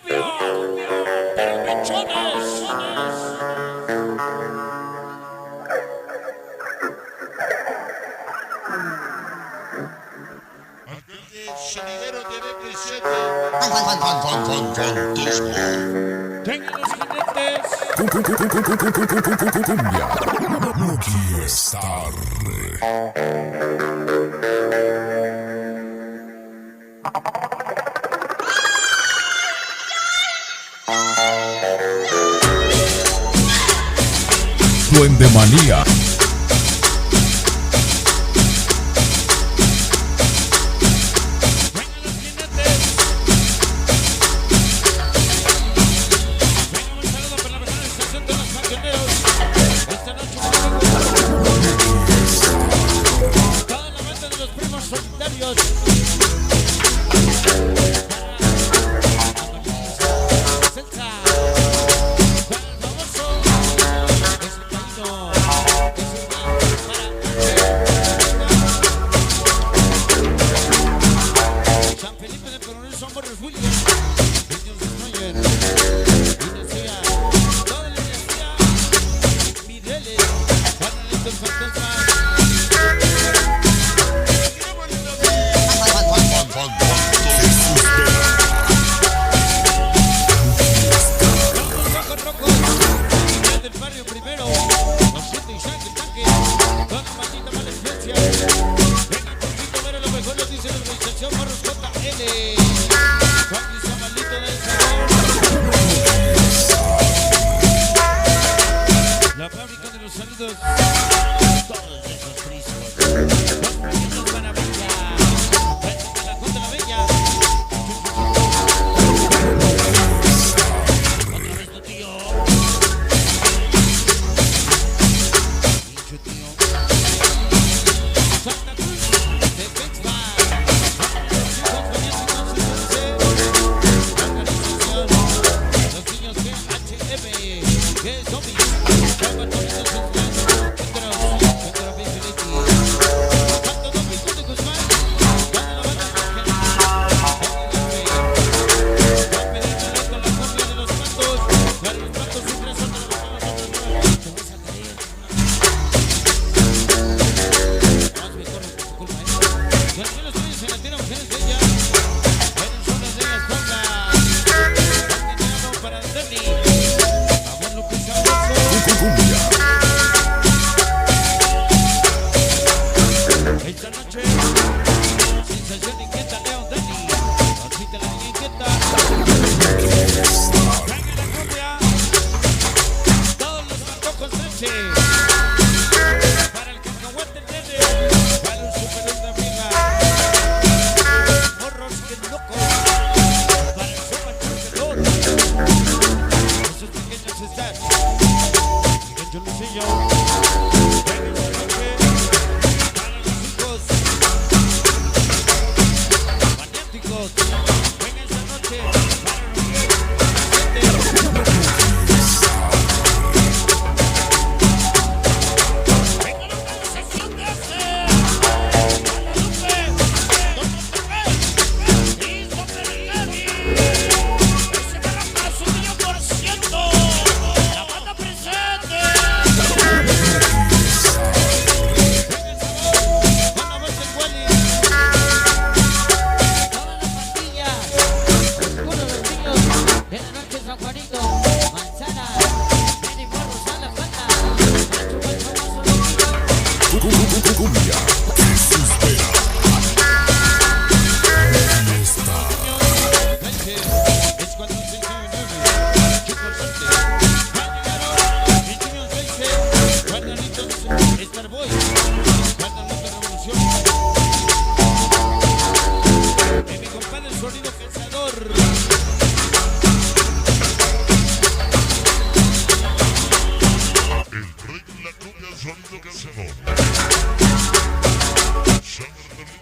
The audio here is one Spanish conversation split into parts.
cumbia para mechones. Alcalde sonidero tiene presente. Tengan los jinetes. Cumbia. No quiero estar. Duende manía. Vengan los jinetes. Vengan un saludo para la mejor estación de los camioneros. Esta noche toda la banda de los primos solitarios. Celsa. Para el famoso. Es el camino. Es el plan para San Felipe de Coronel San Borges William. Niños desmayen. Dinastía. Toda la dinastía. Mireles. Juanalitos fantasmas. Rojos, rojos. Desde el barrio primero. 86 el tanque. Toda la maldita mala influencia. Venga, poquito, ver a lo mejor lo dice la organización Morros JL. Juan Luis Amalito del sabor. La fábrica de los sonidos. Todos esos friscos. Los pequeños maravilla. Frente a la Junta de la Bella. Otra vez tu tío. Pinche tío. Santa Cruz de Bexbar. Los hijos fanáticos de Dulce. Organización. Los niños GHM. Que es Zombie. Bartolo de Oxotitlan. Futuro. Futuro Vigilante. Santo Domingo de Guzmán. Toda la banda de Ángel. Juan Pedrito Leto, la cumbia de los patos. Para los patos siempre son de los patos. Te vas a caer. Más me corro por tu culpa, Los cielos tuyos en la tierra, mujeres bellas. Buenas zonas de ellas, Paula. Organizado para el Dani. Amor López Sabroso. Cumbia. Esta noche, sensación inquieta, León Dani. Rosita la niña inquieta. Venga la cumbia. Todos los antojos 13. Para el cacahuate nene. Para un super ultra amiga. Morros que locos. Para el super chorquedor. Esos pequeños están. Pequeño Lucillo. Venga esta noche. Para los hijos maniáticos. Venga esta noche. Para los 10. Venga la organización de ese. Guadalupe. Don Monterrey. Listo Perigani. Ese barracazo de 1%. La banda presente. Venga el sabor. Con la voz del Wally. Toda la pandilla. Uno de los niños. De la noche San Juanito. Manzana. Benny Morros a la banda. Nacho el famoso loquillo. Cumbia. Jesús Vera. Fiesta. Es cuando se mueve. Chicos, suerte. Ya llegaron. Mis niños vence. Guardanitos Starboy. Guardanitos Revolución. Y mi compadre el Sonido Cazador. El rey de la cumbia, sonido cazador. Sandra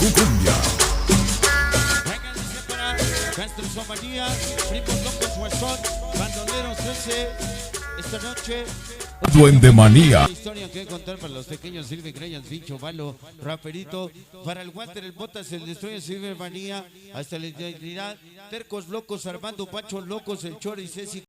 Cumbia. Vénganse para Castro Somanía, Primos Locos Guasón, Bandoleros 13, esta noche. Duende Manía. Historia que contar para los pequeños Silver Creyas, Bicho, Valo, Raperito, para el Walter, el Botas, el Destroyer, Silver Manía, hasta la eternidad, Tercos Locos, Armando, Pacho Locos, el Chori, Ceci.